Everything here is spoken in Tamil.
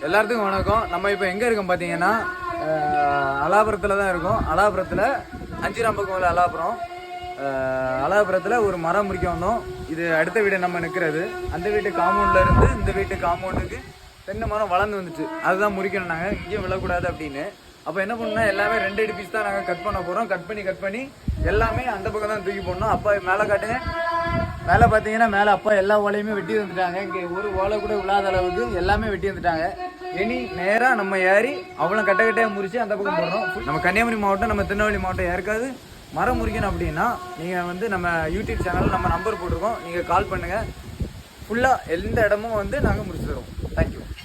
எல்லாத்துக்கும் வணக்கம். நம்ம இப்போ எங்கே இருக்கோம் பார்த்தீங்கன்னா அலாபுரத்தில் தான் இருக்கோம். அலாபுரத்தில் அஞ்சிராம் பக்கம் உள்ள அலாபுரத்தில் ஒரு மரம் முறிக்க வந்தோம். இது அடுத்த வீடு நம்ம நிற்கிறது. அந்த வீட்டு காம்பவுண்டில் இருந்து இந்த வீட்டு காம்பவுண்டுக்கு தென்னை மரம் வளர்ந்து வந்துச்சு. அதுதான் முறிக்கணும் நாங்கள், இங்கேயும் விழக்கூடாது அப்படின்னு. அப்போ என்ன பண்ணோம்னா எல்லாமே 2 பீஸ் தான் நாங்கள் கட் பண்ண போகிறோம். கட் பண்ணி எல்லாமே அந்த பக்கம் தான் தூக்கி போடணும். அப்பா மேலே காட்டுங்க. மேலே பார்த்தீங்கன்னா மேலே அப்பா எல்லா ஓலையுமே வெட்டி வந்துட்டாங்க. இங்கே ஒரு ஓலை கூட விழாத அளவுக்கு எல்லாமே வெட்டி வந்துட்டாங்க. இனி நேராக நம்ம ஏறி அவ்வளோ கட்டையாக முறிச்சு அந்த பக்கம் போடுறோம். நம்ம கன்னியாகுமரி மாவட்டம், நம்ம திருநெல்வேலி மாவட்டம் யாருக்காவது மரம் முறிக்கணும் அப்படின்னா நீங்கள் வந்து நம்ம யூடியூப் சேனலில் நம்ம நம்பர் போட்டிருக்கோம். நீங்கள் கால் பண்ணுங்கள். ஃபுல்லாக எந்த இடமும் வந்து நாங்கள் முடிச்சு தரோம். தேங்க்யூ.